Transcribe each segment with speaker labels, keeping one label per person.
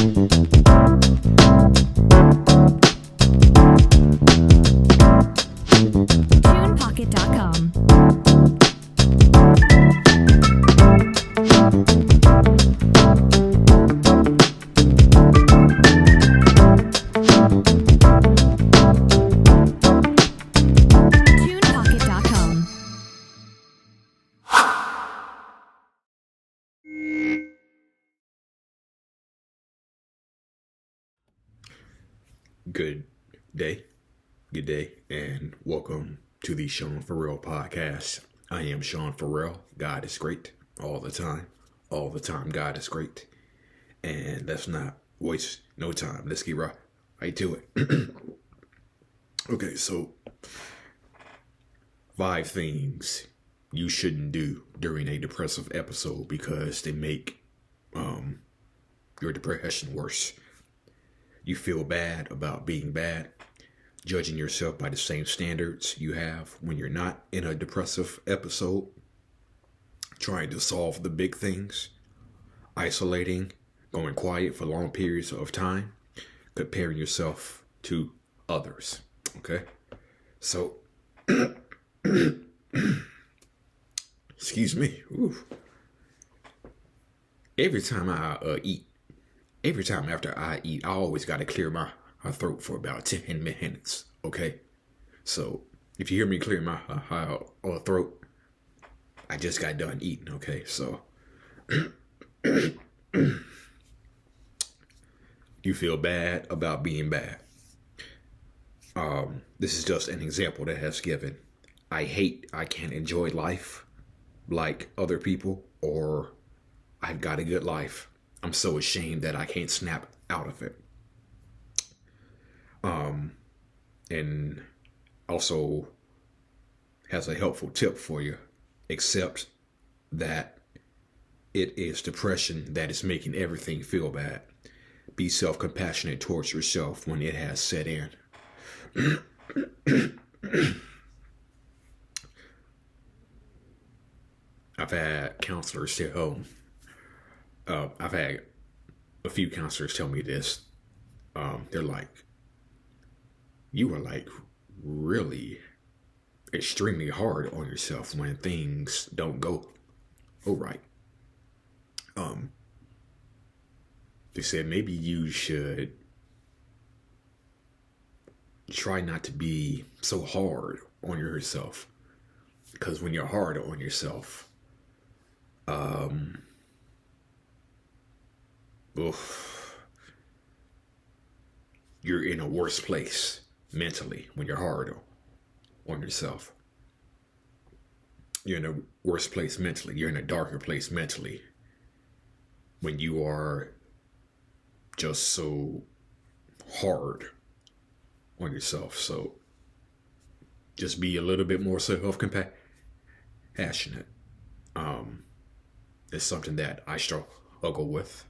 Speaker 1: TunePocket.com. TunePocket.com.
Speaker 2: Good day, and welcome to the Sean Farrell podcast. I am Sean Farrell. God is great all the time. All the time, God is great. And let's not waste no time. Let's get right to it. Okay, so 5 things you shouldn't do during a depressive episode because they make your depression worse. You feel bad about being bad, judging yourself by the same standards you have when you're not in a depressive episode, trying to solve the big things, isolating, going quiet for long periods of time, comparing yourself to others. Okay? So, excuse me. Ooh. Every time after I eat, I always got to clear my throat for about 10 minutes, okay? So, if you hear me clear my throat, I just got done eating, okay? So, you feel bad about being bad. This is just an example that has given. I can't enjoy life like other people, or I've got a good life. I'm so ashamed that I can't snap out of it. And also has a helpful tip for you. Accept that it is depression that is making everything feel bad. Be self-compassionate towards yourself when it has set in. I've had counselors tell I've had a few counselors tell me this. They're like, you are like really extremely hard on yourself when things don't go right. They said maybe you should try not to be so hard on yourself, because when you're hard on yourself, you're in a worse place mentally when you're hard on yourself. You're in a worse place mentally. You're in a darker place mentally when you are just so hard on yourself. So just be a little bit more self-compassionate. It's something that I struggle with,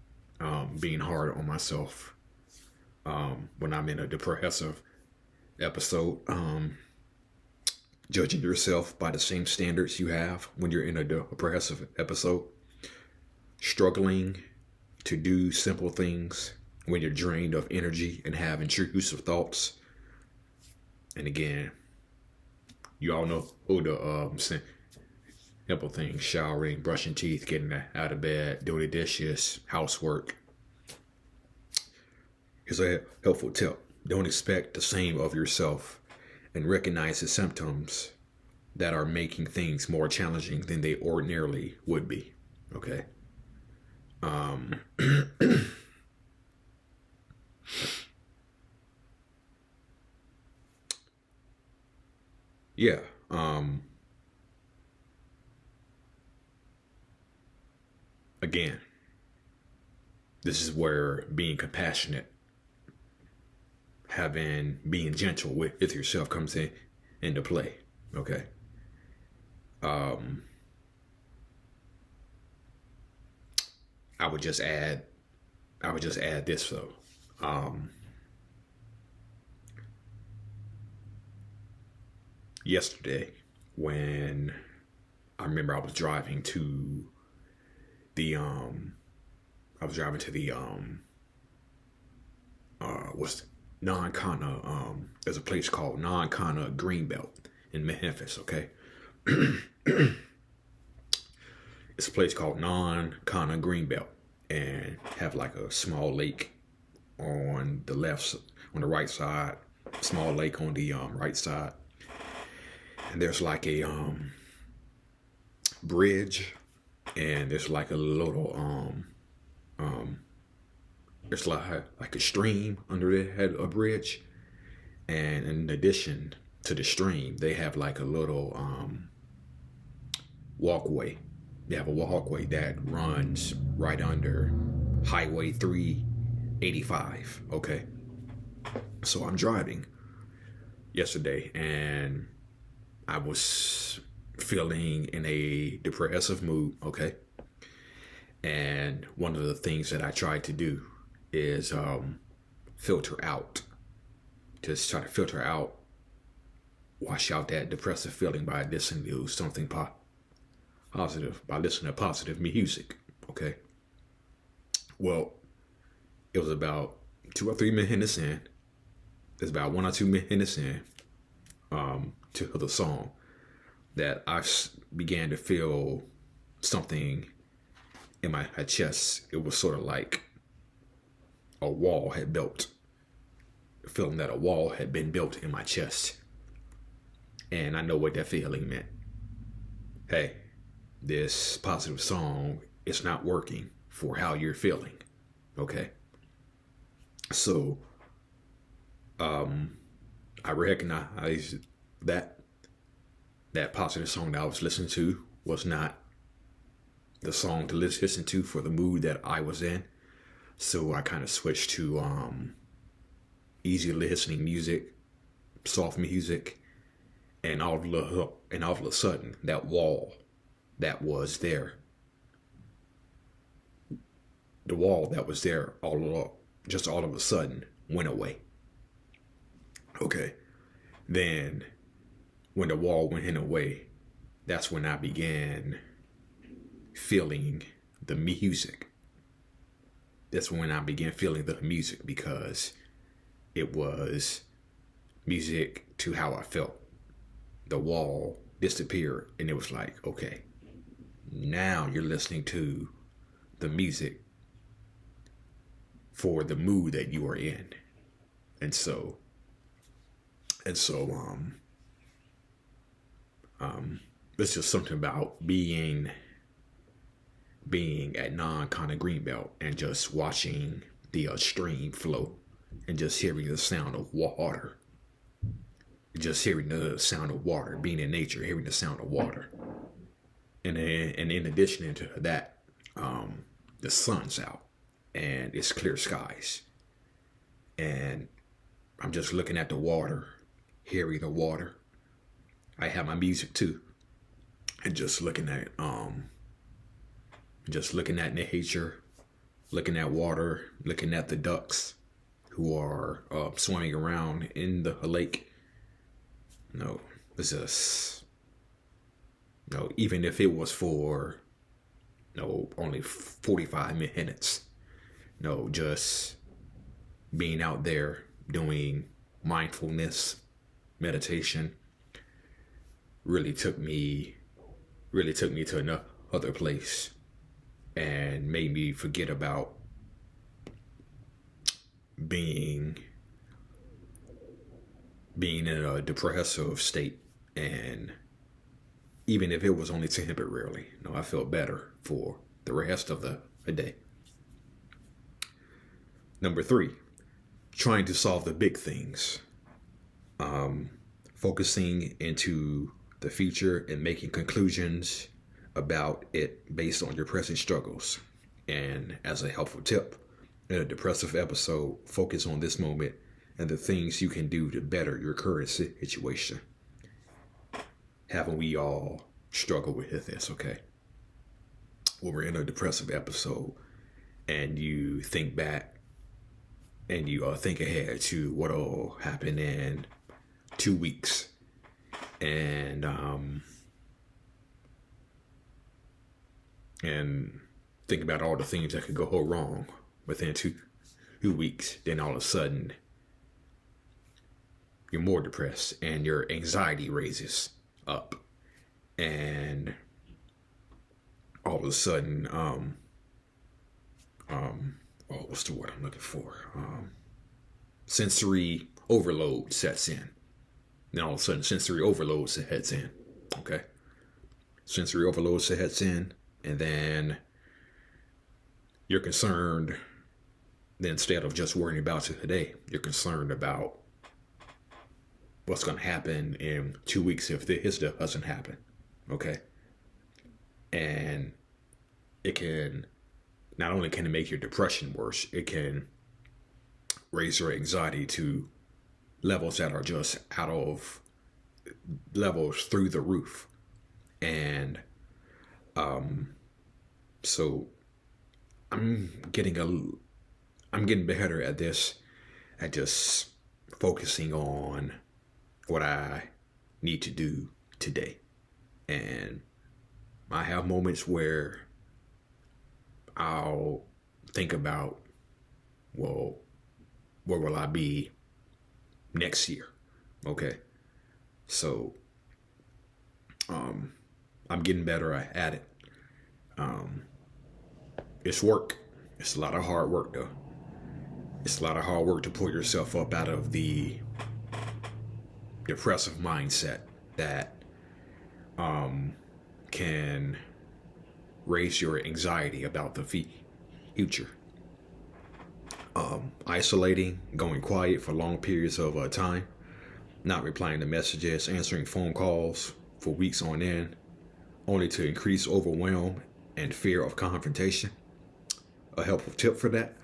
Speaker 2: being hard on myself when I'm in a depressive episode, judging yourself by the same standards you have when you're in a depressive episode, struggling to do simple things when you're drained of energy and have intrusive thoughts. And again, you all know the simple things: showering, brushing teeth, getting out of bed, doing the dishes, housework. Here's a helpful tip. Don't expect the same of yourself, and recognize the symptoms that are making things more challenging than they ordinarily would be. Okay? Yeah. Again, this is where being compassionate, being gentle with yourself comes into play. Okay. I would just add this though. Yesterday, when I remember I was driving to the was non-Kana. There's a place called non-Kana Greenbelt in Memphis. Okay, it's a place called non-Kana Greenbelt, and have like a small lake on the on the right side, small lake on the right side, and there's like a bridge, and there's like a little there's like a stream under the head of a bridge, and in addition to the stream, they have like a little walkway. They have a walkway that runs right under Highway 385. Okay, so I'm driving yesterday, and I was feeling in a depressive mood. Okay, and one of the things that I tried to do is filter out, just try to filter out, wash out that depressive feeling by listening to something positive, by listening to positive music. Okay, well, it was about 2 or 3 minutes in. It's about 1 or 2 minutes in to the song that I began to feel something in my chest. It was sort of like a wall had built, feeling that a wall had been built in my chest. And I know what that feeling meant. Hey, this positive song is not working for how you're feeling. Okay. So, I recognized that that positive song that I was listening to was not the song to listen to for the mood that I was in. So I kind of switched to easy listening music, soft music, and all of a sudden that wall that was there, the wall that was there just all of a sudden went away. Okay, then when the wall went away, that's when I began feeling the music. That's when I began feeling the music, because it was music to how I felt. The wall disappeared, and it was like, okay, now you're listening to the music for the mood that you are in. And so it's just something about being at non-Kana Greenbelt and just watching the stream flow and just hearing the sound of water. Just hearing the sound of water, being in nature, hearing the sound of water. And in addition to that, the sun's out and it's clear skies. And I'm just looking at the water, hearing the water. I have my music too. And just looking at nature, looking at water, looking at the ducks who are swimming around in the lake. No, it's just, no, even if it was for, only 45 minutes, just being out there doing mindfulness, meditation, really took me to another place and made me forget about being in a depressive state. And even if it was only temporarily, I felt better for the rest of the day. Number 3, trying to solve the big things. Focusing into the future and making conclusions about it based on your present struggles. And as a helpful tip, in a depressive episode, focus on this moment and the things you can do to better your current situation. Haven't we all struggled with this, okay? When we're in a depressive episode and you think back and you think ahead to what'll happen in 2 weeks, and think about all the things that could go wrong within 2 weeks, then all of a sudden you're more depressed and your anxiety raises up. And all of a sudden, oh, what's the word I'm looking for? Sensory overload sets in. Then all of a sudden, sensory overload sets in. Okay. Sensory overload sets in, and then you're concerned. Then instead of just worrying about today, you're concerned about what's going to happen in 2 weeks if this doesn't happen. Okay. And it can, not only can it make your depression worse, it can raise your anxiety to levels that are just out of levels through the roof. And so I'm getting better at this, at just focusing on what I need to do today. And I have moments where I'll think about, well, where will I be next year? Okay. So, I'm getting better at it. It's work. It's a lot of hard work though. It's a lot of hard work to pull yourself up out of the depressive mindset that, can raise your anxiety about the future. Isolating, going quiet for long periods of time, not replying to messages, answering phone calls for weeks on end, only to increase overwhelm and fear of confrontation. A helpful tip for that: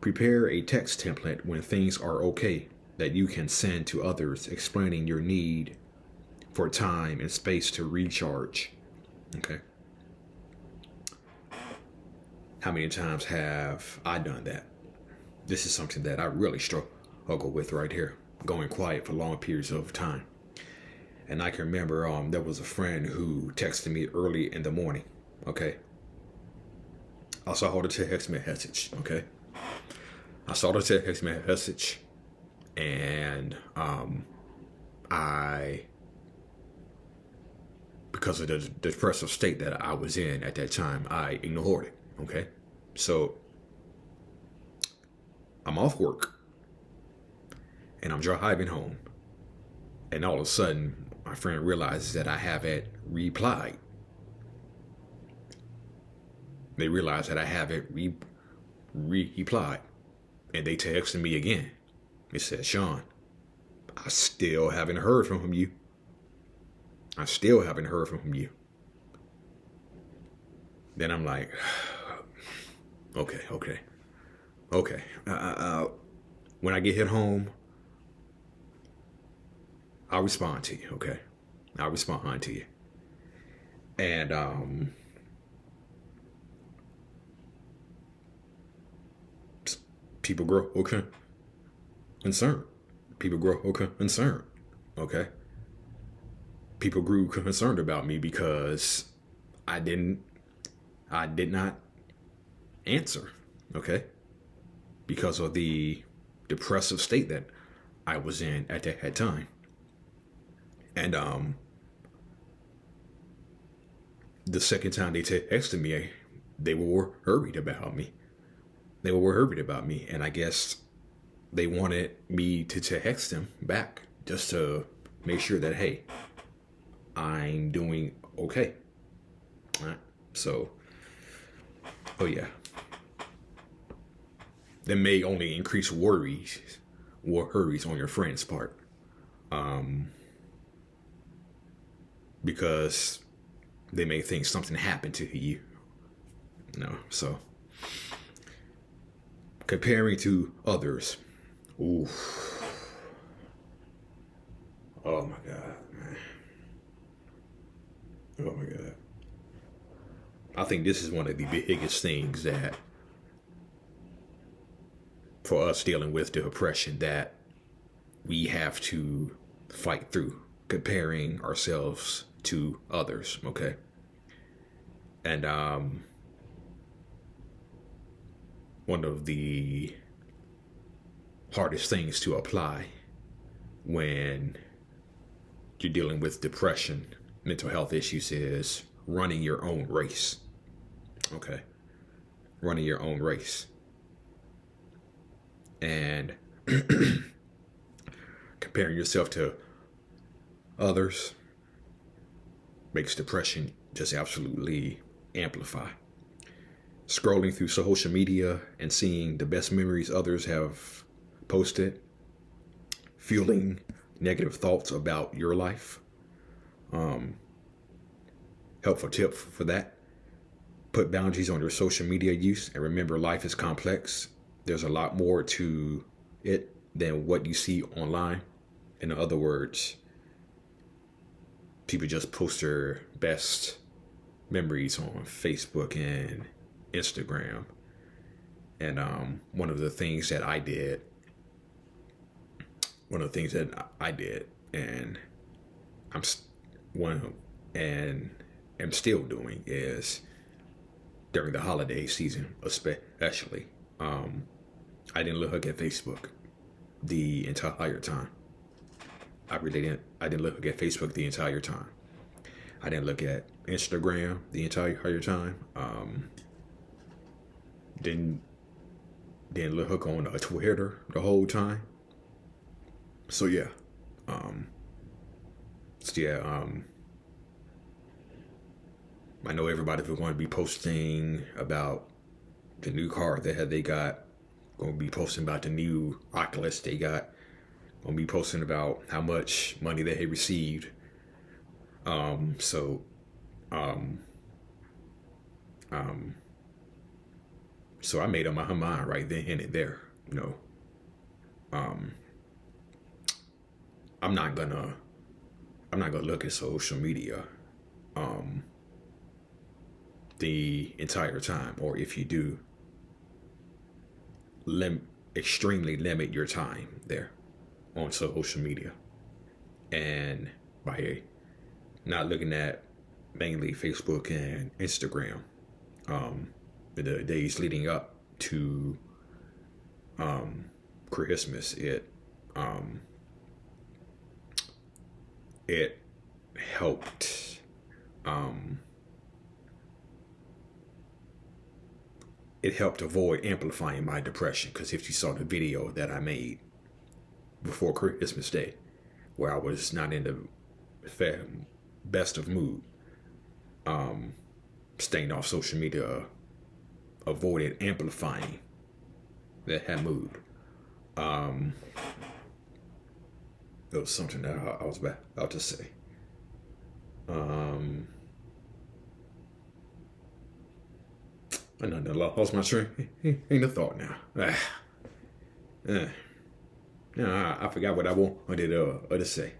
Speaker 2: prepare a text template when things are okay that you can send to others, explaining your need for time and space to recharge. Okay. How many times have I done that? This is something that I really struggle with right here, going quiet for long periods of time. And I can remember there was a friend who texted me early in the morning. Okay. I saw the text message. Okay. I saw the text message, and because of the depressive state that I was in at that time, I ignored it. Okay. So I'm off work and I'm driving home, and all of a sudden my friend realizes that I haven't replied. They realize that I haven't replied, and they texted me again. It said, "Sean, I still haven't heard from you. I still haven't heard from you." Then I'm like, okay. When I get home, I'll respond to you. Okay. I'll respond to you. And, people grow concerned. People grow concerned. Okay. People grew concerned about me because I did not answer. Okay. Because of the depressive state that I was in at that time. And the second time they texted me, they were worried about me. And I guess they wanted me to text them back just to make sure that, hey, I'm doing okay. All right. So, oh yeah. That may only increase worries on your friend's part. Because they may think something happened to you. So comparing to others. Ooh. Oh my God, man. Oh my God. I think this is one of the biggest things that, for us dealing with depression, that we have to fight through, comparing ourselves to others. Okay. And one of the hardest things to apply when you're dealing with depression, mental health issues is running your own race. Okay. Running your own race. And comparing yourself to others makes depression just absolutely amplify. Scrolling through social media and seeing the best memories others have posted, feeling negative thoughts about your life. Helpful tip for that: put boundaries on your social media use, and remember, life is complex. There's a lot more to it than what you see online. In other words, people just post their best memories on Facebook and Instagram. And one of the things that I did, and am still doing, is during the holiday season, especially, I didn't look at Facebook the entire time. I didn't look at Facebook the entire time. I didn't look at Instagram the entire time. Didn't look on Twitter the whole time. So yeah. I know everybody's going to be posting about the new car that they got. Going to be posting about the new Oculus they got. Going to be posting about how much money they received. So I made up my mind right then and there. I'm not gonna look at social media the entire time, or if you do, extremely limit your time there on social media. And by not looking at mainly Facebook and Instagram, the days leading up to Christmas, it helped avoid amplifying my depression. Because if you saw the video that I made before Christmas Day, where I was not in the best of mood, staying off social media avoided amplifying that mood. It was something that I was about to say. I lost my train. Ain't a thought now. I forgot what I wanted to say.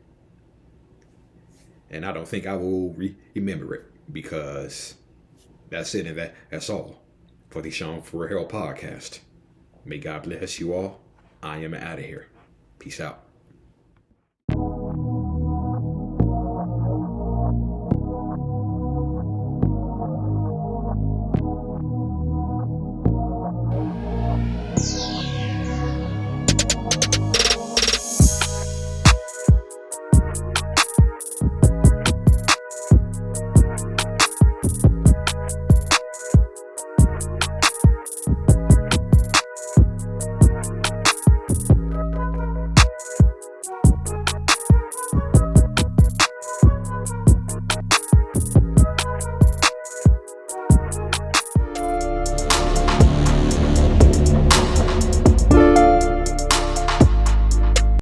Speaker 2: And I don't think I will remember it, because that's it, and that's all for the Sean Farrell podcast. May God bless you all. I am out of here. Peace out.